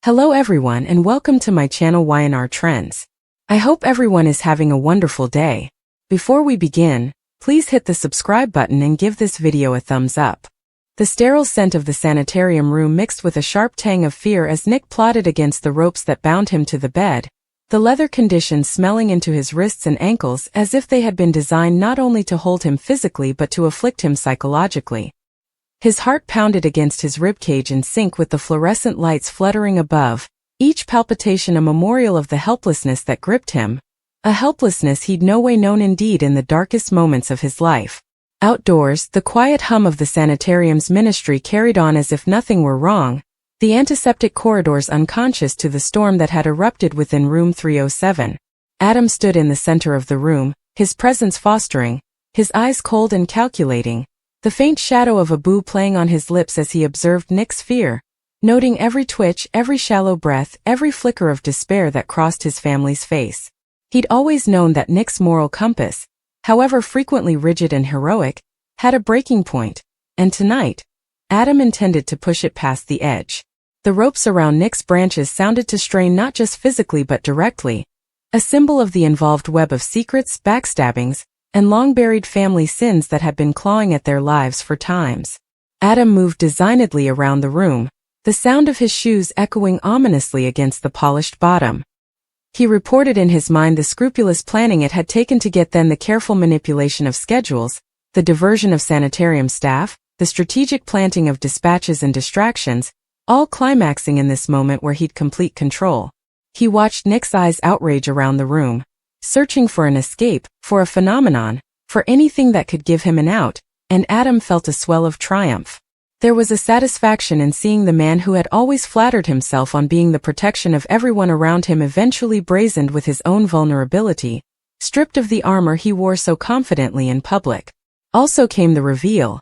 Hello everyone and welcome to my channel Y&R Trends. I hope everyone is having a wonderful day. Before we begin, please hit the subscribe button and give this video a thumbs up. The sterile scent of the sanitarium room mixed with a sharp tang of fear as Nick plodded against the ropes that bound him to the bed, the leather conditions smelling into his wrists and ankles as if they had been designed not only to hold him physically but to afflict him psychologically. His heart pounded against his ribcage in sync with the fluorescent lights fluttering above, each palpitation a memorial of the helplessness that gripped him, a helplessness he'd no way known indeed in the darkest moments of his life. Outdoors, the quiet hum of the sanitarium's ministry carried on as if nothing were wrong, the antiseptic corridors unconscious to the storm that had erupted within room 307. Adam stood in the center of the room, his presence fostering, his eyes cold and calculating, the faint shadow of a boo playing on his lips as he observed Nick's fear, noting every twitch, every shallow breath, every flicker of despair that crossed his family's face. He'd always known that Nick's moral compass, however frequently rigid and heroic, had a breaking point, and tonight, Adam intended to push it past the edge. The ropes around Nick's branches sounded to strain not just physically but directly, a symbol of the involved web of secrets, backstabbings, and long-buried family sins that had been clawing at their lives for times. Adam moved designedly around the room, the sound of his shoes echoing ominously against the polished bottom. He reported in his mind the scrupulous planning it had taken to get then the careful manipulation of schedules, the diversion of sanitarium staff, the strategic planting of dispatches and distractions, all climaxing in this moment where he'd complete control. He watched Nick's eyes outrage around the room, searching for an escape, for a phenomenon, for anything that could give him an out, and Adam felt a swell of triumph. There was a satisfaction in seeing the man who had always flattered himself on being the protection of everyone around him eventually brazened with his own vulnerability, stripped of the armor he wore so confidently in public. Also came the reveal.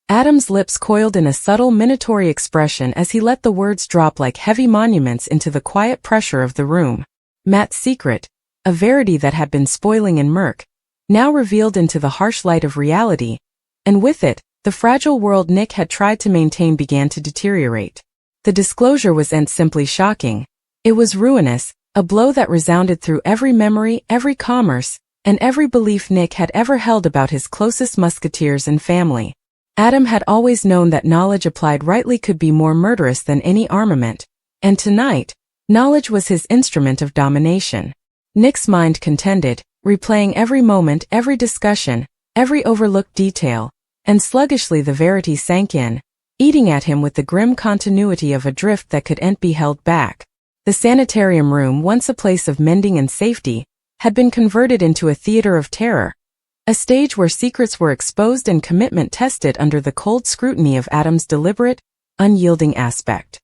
Adam's lips coiled in a subtle minatory expression as he let the words drop like heavy monuments into the quiet pressure of the room. Matt's secret, a verity that had been spoiling in murk, now revealed into the harsh light of reality, and with it, the fragile world Nick had tried to maintain began to deteriorate. The disclosure wasn't simply shocking. It was ruinous, a blow that resounded through every memory, every commerce, and every belief Nick had ever held about his closest musketeers and family. Adam had always known that knowledge applied rightly could be more murderous than any armament, and tonight, knowledge was his instrument of domination. Nick's mind contended, replaying every moment, every discussion, every overlooked detail, and sluggishly the verity sank in, eating at him with the grim continuity of a drift that couldn't be held back. The sanitarium room, once a place of mending and safety, had been converted into a theater of terror, a stage where secrets were exposed and commitment tested under the cold scrutiny of Adam's deliberate, unyielding aspect.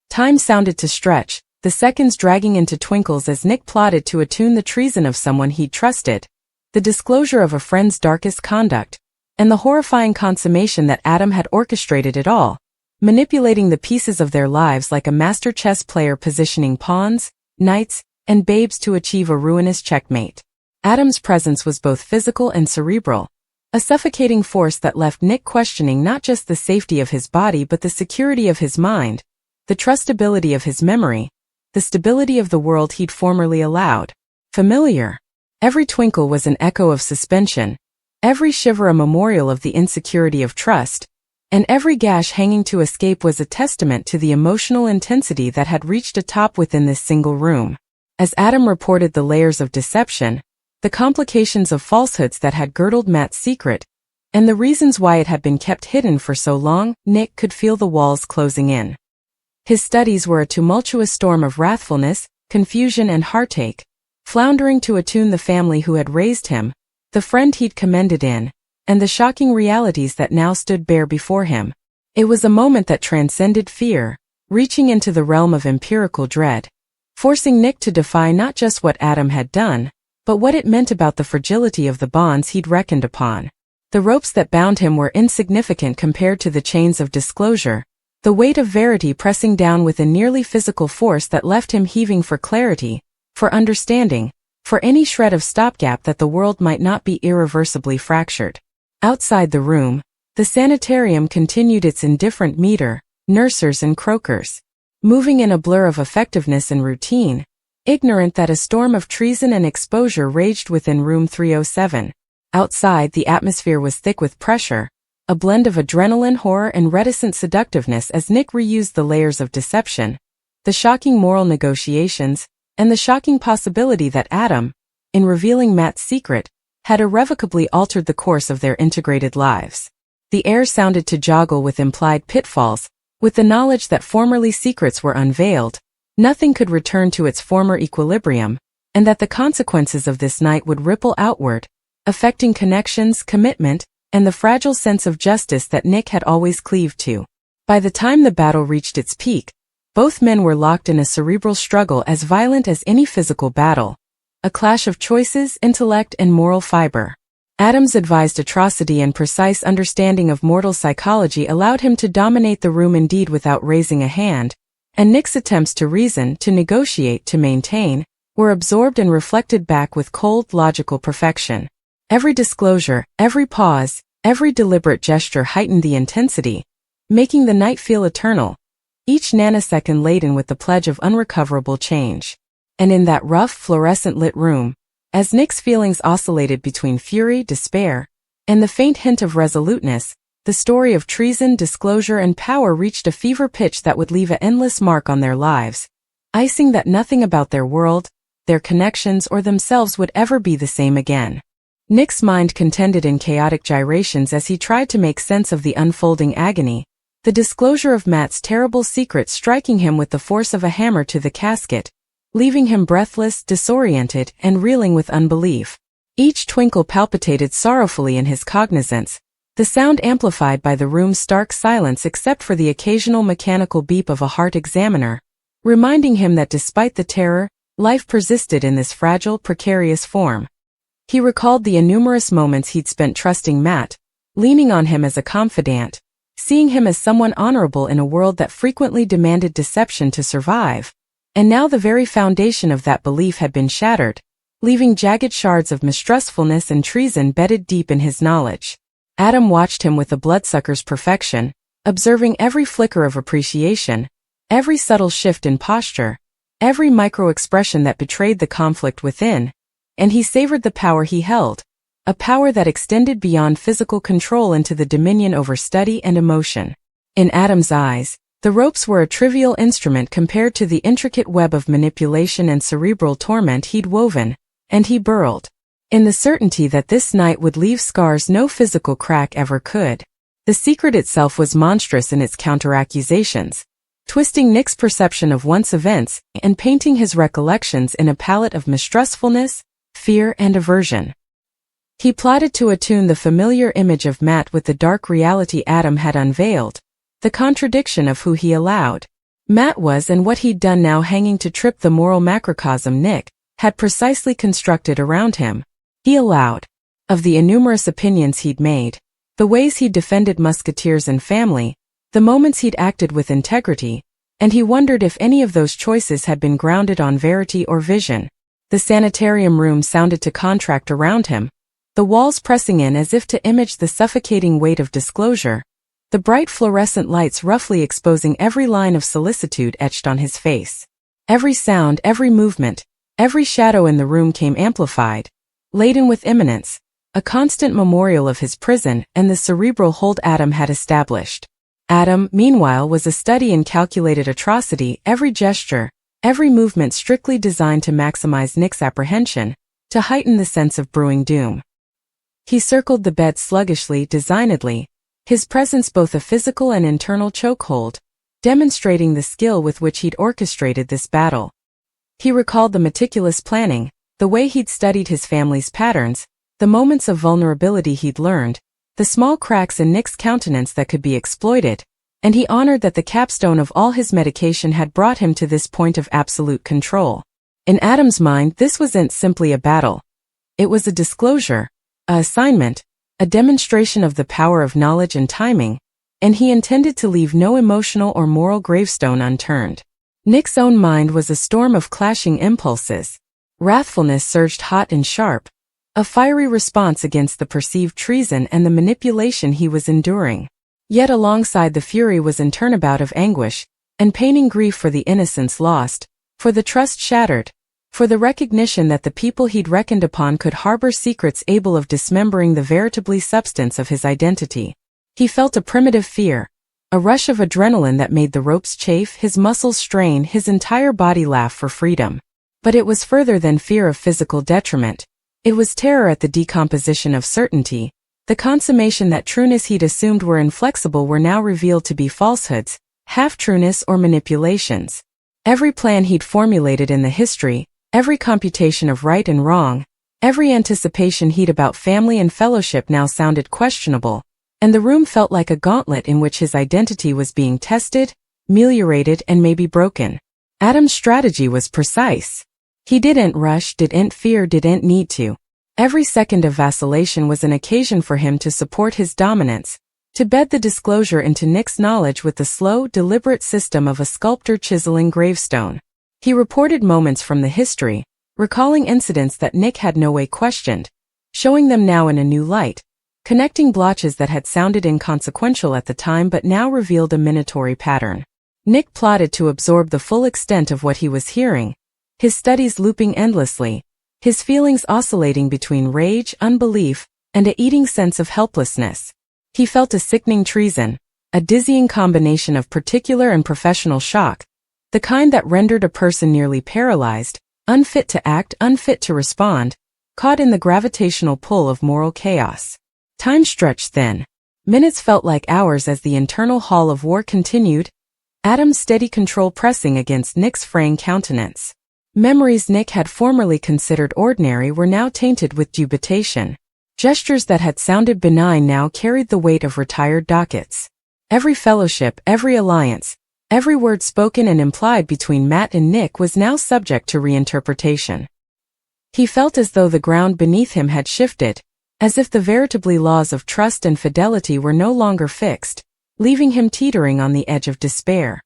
Time sounded to stretch, the seconds dragging into twinkles as Nick plotted to attune the treason of someone he'd trusted, the disclosure of a friend's darkest conduct, and the horrifying consummation that Adam had orchestrated it all, manipulating the pieces of their lives like a master chess player positioning pawns, knights, and babes to achieve a ruinous checkmate. Adam's presence was both physical and cerebral, a suffocating force that left Nick questioning not just the safety of his body but the security of his mind, the trustability of his memory, the stability of the world he'd formerly allowed familiar. Every twinkle was an echo of suspension, every shiver a memorial of the insecurity of trust, and every gash hanging to escape was a testament to the emotional intensity that had reached a top within this single room. As Adam reported the layers of deception, the complications of falsehoods that had girdled Matt's secret, and the reasons why it had been kept hidden for so long, Nick could feel the walls closing in. His studies were a tumultuous storm of wrathfulness, confusion and heartache, floundering to attune the family who had raised him, the friend he'd commended in, and the shocking realities that now stood bare before him. It was a moment that transcended fear, reaching into the realm of empirical dread, forcing Nick to defy not just what Adam had done, but what it meant about the fragility of the bonds he'd reckoned upon. The ropes that bound him were insignificant compared to the chains of disclosure, the weight of verity pressing down with a nearly physical force that left him heaving for clarity, for understanding, for any shred of stopgap that the world might not be irreversibly fractured. Outside the room, the sanitarium continued its indifferent meter, nursers and croakers. moving in a blur of effectiveness and routine, ignorant that a storm of treason and exposure raged within room 307. Outside, the atmosphere was thick with pressure, a blend of adrenaline, horror, and reticent seductiveness as Nick reused the layers of deception, the shocking moral negotiations, and the shocking possibility that Adam, in revealing Matt's secret, had irrevocably altered the course of their integrated lives. The air sounded to joggle with implied pitfalls, with the knowledge that formerly secrets were unveiled, nothing could return to its former equilibrium, and that the consequences of this night would ripple outward, affecting connections, commitment, and the fragile sense of justice that Nick had always cleaved to. By the time the battle reached its peak, both men were locked in a cerebral struggle as violent as any physical battle, a clash of choices, intellect, and moral fiber. Adam's advised atrocity and precise understanding of mortal psychology allowed him to dominate the room indeed without raising a hand, and Nick's attempts to reason, to negotiate, to maintain, were absorbed and reflected back with cold, logical perfection. Every disclosure, every pause, every deliberate gesture heightened the intensity, making the night feel eternal, each nanosecond laden with the pledge of unrecoverable change. And in that rough, fluorescent-lit room, as Nick's feelings oscillated between fury, despair, and the faint hint of resoluteness, the story of treason, disclosure, and power reached a fever pitch that would leave an endless mark on their lives, icing that nothing about their world, their connections, or themselves would ever be the same again. Nick's mind contended in chaotic gyrations as he tried to make sense of the unfolding agony, the disclosure of Matt's terrible secret striking him with the force of a hammer to the casket, leaving him breathless, disoriented, and reeling with unbelief. Each twinkle palpitated sorrowfully in his cognizance, the sound amplified by the room's stark silence except for the occasional mechanical beep of a heart examiner, reminding him that despite the terror, life persisted in this fragile, precarious form. He recalled the innumerous moments he'd spent trusting Matt, leaning on him as a confidant, seeing him as someone honorable in a world that frequently demanded deception to survive. And now the very foundation of that belief had been shattered, leaving jagged shards of mistrustfulness and treason bedded deep in his knowledge. Adam watched him with a bloodsucker's perfection, observing every flicker of appreciation, every subtle shift in posture, every micro-expression that betrayed the conflict within, and he savored the power he held, a power that extended beyond physical control into the dominion over study and emotion. In Adam's eyes, the ropes were a trivial instrument compared to the intricate web of manipulation and cerebral torment he'd woven, and he burrowed, in the certainty that this night would leave scars no physical crack ever could. The secret itself was monstrous in its counter-accusations, twisting Nick's perception of once events and painting his recollections in a palette of mistrustfulness, fear, and aversion. He plotted to attune the familiar image of Matt with the dark reality Adam had unveiled, the contradiction of who he allowed Matt was and what he'd done now hanging to trip the moral macrocosm Nick had precisely constructed around him. He allowed. Of the innumerous opinions he'd made, the ways he'd defended musketeers and family, the moments he'd acted with integrity, and he wondered if any of those choices had been grounded on verity or vision. The sanitarium room sounded to contract around him, the walls pressing in as if to image the suffocating weight of disclosure, the bright fluorescent lights roughly exposing every line of solicitude etched on his face. Every sound, every movement, every shadow in the room came amplified, laden with imminence, a constant memorial of his prison and the cerebral hold Adam had established. Adam, meanwhile, was a study in calculated atrocity, every gesture, every movement strictly designed to maximize Nick's apprehension, to heighten the sense of brewing doom. He circled the bed sluggishly, designedly, his presence both a physical and internal chokehold, demonstrating the skill with which he'd orchestrated this battle. He recalled the meticulous planning, the way he'd studied his family's patterns, the moments of vulnerability he'd learned, the small cracks in Nick's countenance that could be exploited, and he honored that the capstone of all his medication had brought him to this point of absolute control. In Adam's mind, this wasn't simply a battle. It was a disclosure, an assignment, a demonstration of the power of knowledge and timing, and he intended to leave no emotional or moral gravestone unturned. Nick's own mind was a storm of clashing impulses. Wrathfulness surged hot and sharp, a fiery response against the perceived treason and the manipulation he was enduring. Yet alongside the fury was an turnabout of anguish, and painting grief for the innocence lost, for the trust shattered, for the recognition that the people he'd reckoned upon could harbor secrets able of dismembering the veritably substance of his identity. He felt a primitive fear, a rush of adrenaline that made the ropes chafe, his muscles strain, his entire body laugh for freedom. But it was further than fear of physical detriment. It was terror at the decomposition of certainty, the consummation that trueness he'd assumed were inflexible were now revealed to be falsehoods, half-trueness or manipulations. Every plan he'd formulated in the history, every computation of right and wrong, every anticipation he'd about family and fellowship now sounded questionable, and the room felt like a gauntlet in which his identity was being tested, meliorated, and maybe broken. Adam's strategy was precise. He didn't rush, didn't fear, didn't need to. Every second of vacillation was an occasion for him to support his dominance, to bed the disclosure into Nick's knowledge with the slow, deliberate system of a sculptor chiseling gravestone. He reported moments from the history, recalling incidents that Nick had no way questioned, showing them now in a new light, connecting blotches that had sounded inconsequential at the time but now revealed a minatory pattern. Nick plotted to absorb the full extent of what he was hearing, his studies looping endlessly, his feelings oscillating between rage, unbelief, and a eating sense of helplessness. He felt a sickening treason, a dizzying combination of particular and professional shock, the kind that rendered a person nearly paralyzed, unfit to act, unfit to respond, caught in the gravitational pull of moral chaos. Time stretched thin. Minutes felt like hours as the internal hall of war continued, Adam's steady control pressing against Nick's fraying countenance. Memories Nick had formerly considered ordinary were now tainted with dubitation. Gestures that had sounded benign now carried the weight of retired dockets. Every fellowship, every alliance, every word spoken and implied between Matt and Nick was now subject to reinterpretation. He felt as though the ground beneath him had shifted, as if the veritably laws of trust and fidelity were no longer fixed, leaving him teetering on the edge of despair.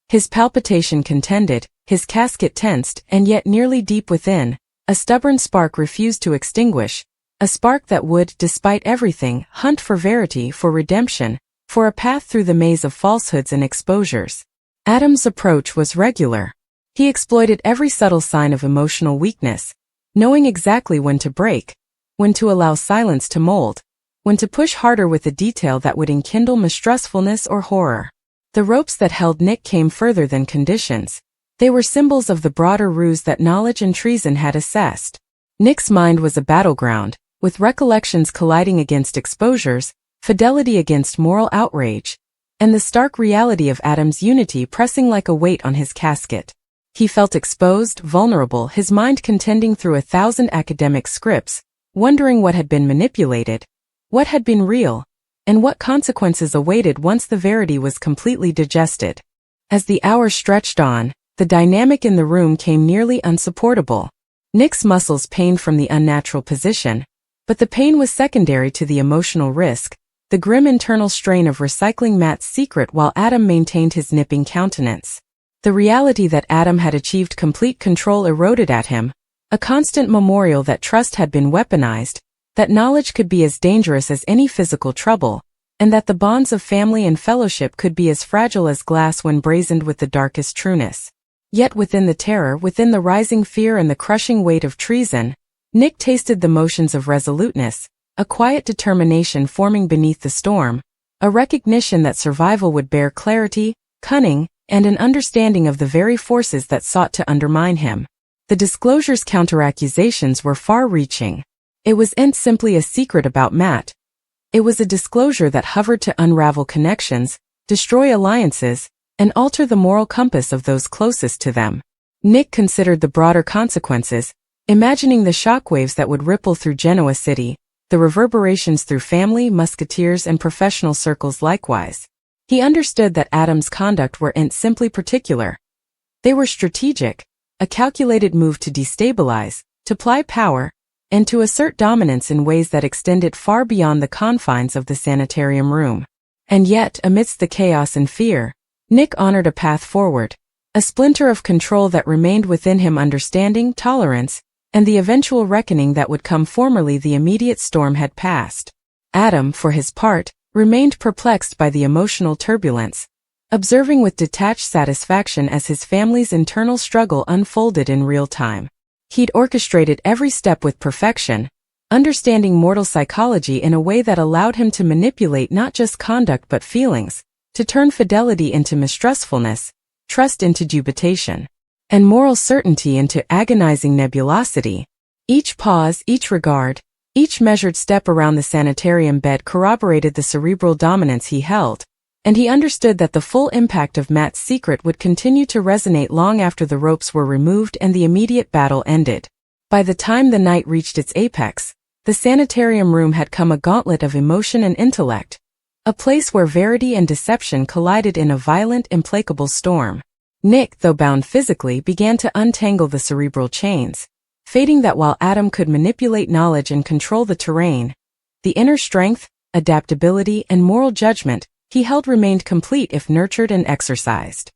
His palpitation contended, his casket tensed, and yet nearly deep within, a stubborn spark refused to extinguish, a spark that would, despite everything, hunt for verity, for redemption, for a path through the maze of falsehoods and exposures. Adam's approach was regular. He exploited every subtle sign of emotional weakness, knowing exactly when to break, when to allow silence to mold, when to push harder with a detail that would enkindle mistrustfulness or horror. The ropes that held Nick came further than conditions. They were symbols of the broader ruse that knowledge and treason had assessed. Nick's mind was a battleground, with recollections colliding against exposures, fidelity against moral outrage, and the stark reality of Adam's unity pressing like a weight on his casket. He felt exposed, vulnerable, his mind contending through 1,000 academic scripts, wondering what had been manipulated, what had been real, and what consequences awaited once the verity was completely digested. As the hours stretched on, the dynamic in the room came nearly unsupportable. Nick's muscles pained from the unnatural position, but the pain was secondary to the emotional risk, the grim internal strain of recycling Matt's secret while Adam maintained his nipping countenance. The reality that Adam had achieved complete control eroded at him, a constant memorial that trust had been weaponized, that knowledge could be as dangerous as any physical trouble, and that the bonds of family and fellowship could be as fragile as glass when brazened with the darkest trueness. Yet within the terror, within the rising fear and the crushing weight of treason, Nick tasted the motions of resoluteness, a quiet determination forming beneath the storm, a recognition that survival would bear clarity, cunning, and an understanding of the very forces that sought to undermine him. The disclosure's counteraccusations were far-reaching. It wasn't simply a secret about Matt. It was a disclosure that hovered to unravel connections, destroy alliances, and alter the moral compass of those closest to them. Nick considered the broader consequences, imagining the shockwaves that would ripple through Genoa City, the reverberations through family, musketeers, and professional circles likewise. He understood that Adam's conduct weren't simply particular. They were strategic, a calculated move to destabilize, to ply power, and to assert dominance in ways that extended far beyond the confines of the sanitarium room. And yet, amidst the chaos and fear, Nick honored a path forward, a splinter of control that remained within him, understanding, tolerance, and the eventual reckoning that would come. Formerly the immediate storm had passed. Adam, for his part, remained perplexed by the emotional turbulence, observing with detached satisfaction as his family's internal struggle unfolded in real time. He'd orchestrated every step with perfection, understanding mortal psychology in a way that allowed him to manipulate not just conduct but feelings, to turn fidelity into mistrustfulness, trust into dubitation, and moral certainty into agonizing nebulosity. Each pause, each regard, each measured step around the sanitarium bed corroborated the cerebral dominance he held, and he understood that the full impact of Matt's secret would continue to resonate long after the ropes were removed and the immediate battle ended. By the time the night reached its apex, the sanitarium room had come a gauntlet of emotion and intellect, a place where verity and deception collided in a violent, implacable storm. Nick, though bound physically, began to untangle the cerebral chains, fating that while Adam could manipulate knowledge and control the terrain, the inner strength, adaptability, and moral judgment he held remained complete if nurtured and exercised.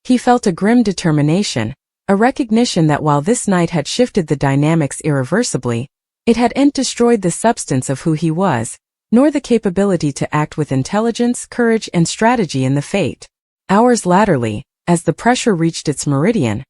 He felt a grim determination, a recognition that while this night had shifted the dynamics irreversibly, it hadn't destroyed the substance of who he was, nor the capability to act with intelligence, courage, and strategy in the fate. Hours laterally, as the pressure reached its meridian,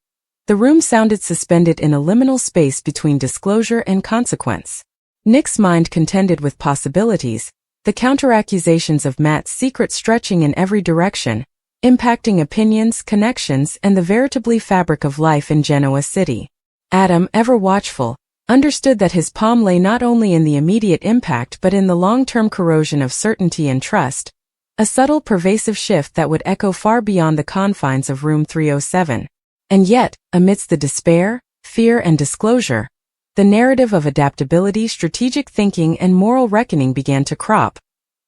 the room sounded suspended in a liminal space between disclosure and consequence. Nick's mind contended with possibilities, the counter-accusations of Matt's secret stretching in every direction, impacting opinions, connections, and the veritably fabric of life in Genoa City. Adam, ever watchful, understood that his palm lay not only in the immediate impact but in the long-term corrosion of certainty and trust, a subtle, pervasive shift that would echo far beyond the confines of room 307. And yet, amidst the despair, fear, and disclosure, the narrative of adaptability, strategic thinking, and moral reckoning began to crop,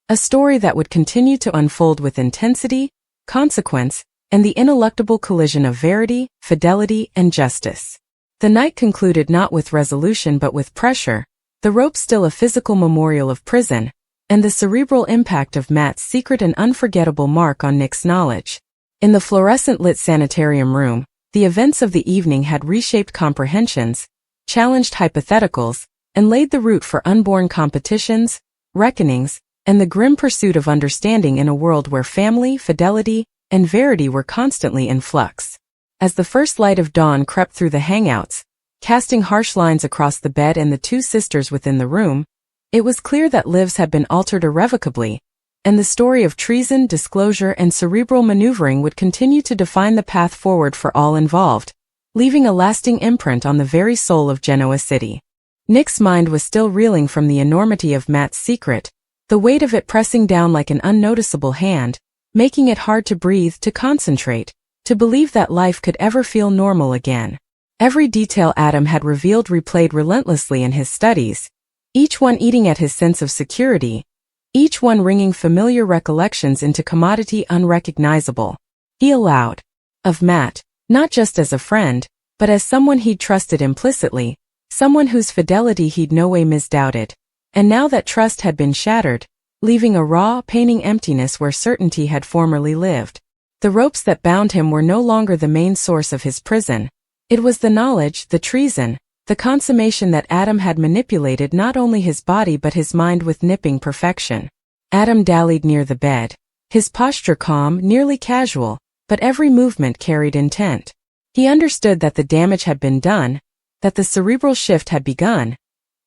a story that would continue to unfold with intensity, consequence, and the ineluctable collision of verity, fidelity, and justice. The night concluded not with resolution but with pressure, the rope still a physical memorial of prison, and the cerebral impact of Matt's secret an unforgettable mark on Nick's knowledge. In the fluorescent-lit sanitarium room, the events of the evening had reshaped comprehensions, challenged hypotheticals, and laid the route for unborn competitions, reckonings, and the grim pursuit of understanding in a world where family, fidelity, and verity were constantly in flux. As the first light of dawn crept through the hangouts, casting harsh lines across the bed and the two sisters within the room, it was clear that lives had been altered irrevocably, and the story of treason, disclosure, and cerebral maneuvering would continue to define the path forward for all involved, leaving a lasting imprint on the very soul of Genoa City. Nick's mind was still reeling from the enormity of Matt's secret, the weight of it pressing down like an unnoticeable hand, making it hard to breathe, to concentrate, to believe that life could ever feel normal again. Every detail Adam had revealed replayed relentlessly in his studies, each one eating at his sense of security, each one ringing familiar recollections into commodity unrecognizable. He allowed of Matt, not just as a friend, but as someone he'd trusted implicitly, someone whose fidelity he'd no way misdoubted. And now that trust had been shattered, leaving a raw, paining emptiness where certainty had formerly lived. The ropes that bound him were no longer the main source of his prison. It was the knowledge, the treason, the consummation that Adam had manipulated not only his body but his mind with nipping perfection. Adam dallied near the bed, his posture calm, nearly casual, but every movement carried intent. He understood that the damage had been done, that the cerebral shift had begun,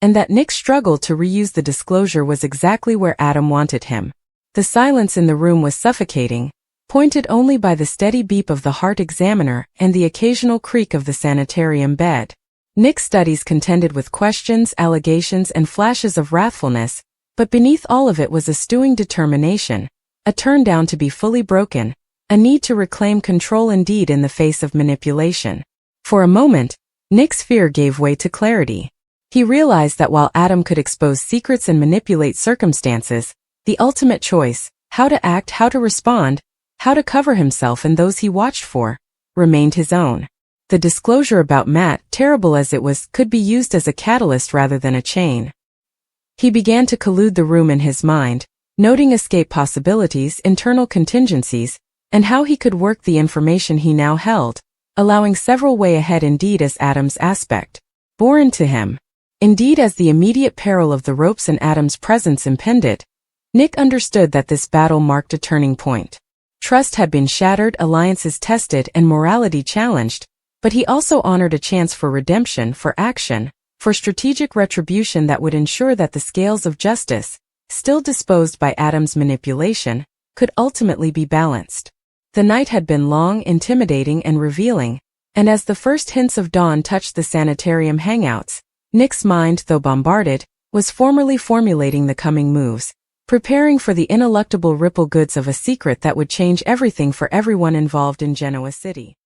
and that Nick's struggle to reuse the disclosure was exactly where Adam wanted him. The silence in the room was suffocating, pointed only by the steady beep of the heart examiner and the occasional creak of the sanitarium bed. Nick's studies contended with questions, allegations, and flashes of wrathfulness, but beneath all of it was a stewing determination, a turn down to be fully broken, a need to reclaim control indeed in the face of manipulation. For a moment, Nick's fear gave way to clarity. He realized that while Adam could expose secrets and manipulate circumstances, the ultimate choice, how to act, how to respond, how to cover himself and those he watched for, remained his own. The disclosure about Matt, terrible as it was, could be used as a catalyst rather than a chain. He began to collude the room in his mind, noting escape possibilities, internal contingencies, and how he could work the information he now held, allowing several way ahead indeed as Adam's aspect bore into him. Indeed, as the immediate peril of the ropes and Adam's presence impended, Nick understood that this battle marked a turning point. Trust had been shattered, alliances tested, and morality challenged, but he also honored a chance for redemption, for action, for strategic retribution that would ensure that the scales of justice, still disposed by Adam's manipulation, could ultimately be balanced. The night had been long, intimidating, and revealing, and as the first hints of dawn touched the sanitarium hangouts, Nick's mind, though bombarded, was formally formulating the coming moves, preparing for the ineluctable ripple goods of a secret that would change everything for everyone involved in Genoa City.